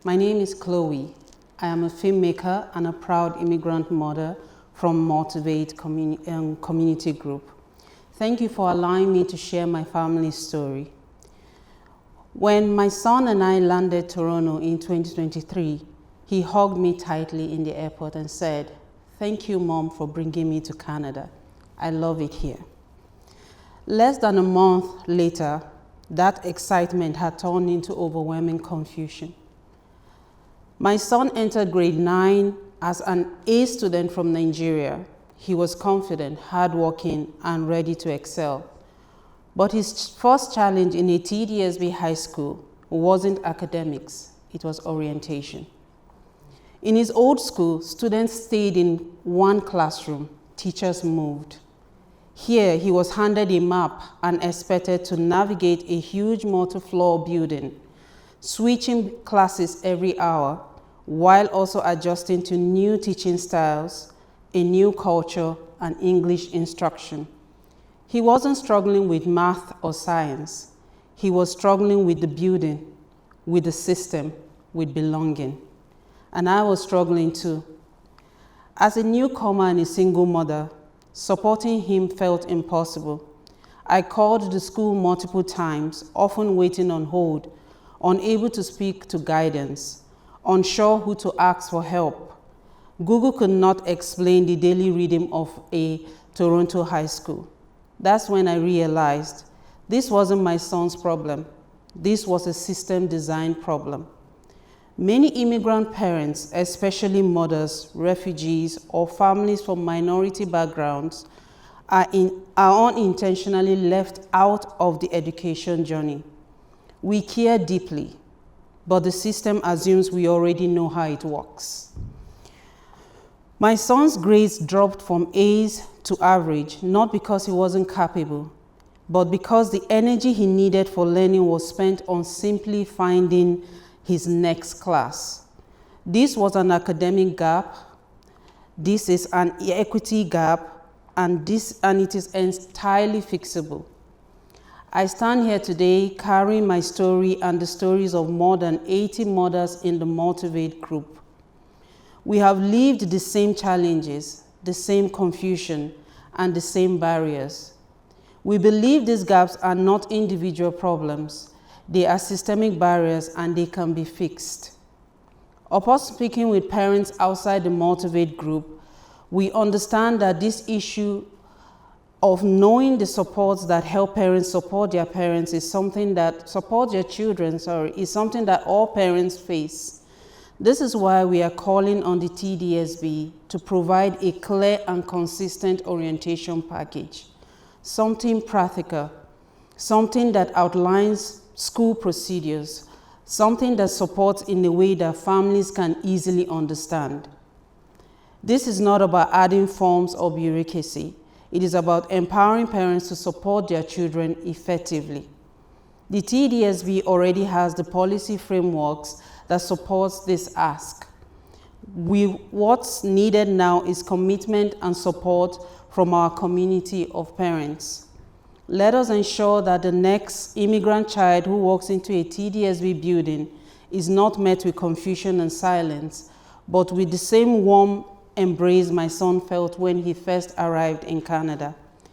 My name is Chloe. I am a filmmaker and a proud immigrant mother from MOtIVAtE community group. Thank you for allowing me to share my family story. When my son and I landed Toronto in 2023, he hugged me tightly in the airport and said, "Thank you, Mom, for bringing me to Canada. I love it here." Less than a month later, that excitement had turned into overwhelming confusion. My son entered grade 9 as an A student from Nigeria. He was confident, hardworking, and ready to excel. But his first challenge in a TDSB high school wasn't academics, it was orientation. In his old school, students stayed in one classroom, teachers moved. Here, he was handed a map and expected to navigate a huge multi-floor building, switching classes every hour, while also adjusting to new teaching styles, a new culture, and English instruction. He wasn't struggling with math or science. He was struggling with the building, with the system, with belonging. And I was struggling too. As a newcomer and a single mother, supporting him felt impossible. I called the school multiple times, often waiting on hold, unable to speak to guidance, unsure who to ask for help. Google could not explain the daily rhythm of a Toronto high school. That's when I realized this wasn't my son's problem. This was a system design problem. Many immigrant parents, especially mothers, refugees, or families from minority backgrounds, are unintentionally left out of the education journey. We care deeply, but the system assumes we already know how it works. My son's grades dropped from A's to average, not because he wasn't capable, but because the energy he needed for learning was spent on simply finding his next class. This was an academic gap, this is an equity gap, and it is entirely fixable. I stand here today carrying my story and the stories of more than 80 mothers in the MOtIVAtE group. We have lived the same challenges, the same confusion, and the same barriers. We believe these gaps are not individual problems. They are systemic barriers and they can be fixed. Upon speaking with parents outside the MOtIVAtE group, we understand that this issue of knowing the supports that help parents support their parents is something that support their children, is something that all parents face. This is why we are calling on the TDSB to provide a clear and consistent orientation package, something practical, something that outlines school procedures, something that supports in a way that families can easily understand. This is not about adding forms or bureaucracy. It is about empowering parents to support their children effectively. The TDSB already has the policy frameworks that supports this ask. What's needed now is commitment and support from our community of parents. Let us ensure that the next immigrant child who walks into a TDSB building is not met with confusion and silence, but with the same warm embrace my son felt when he first arrived in Canada.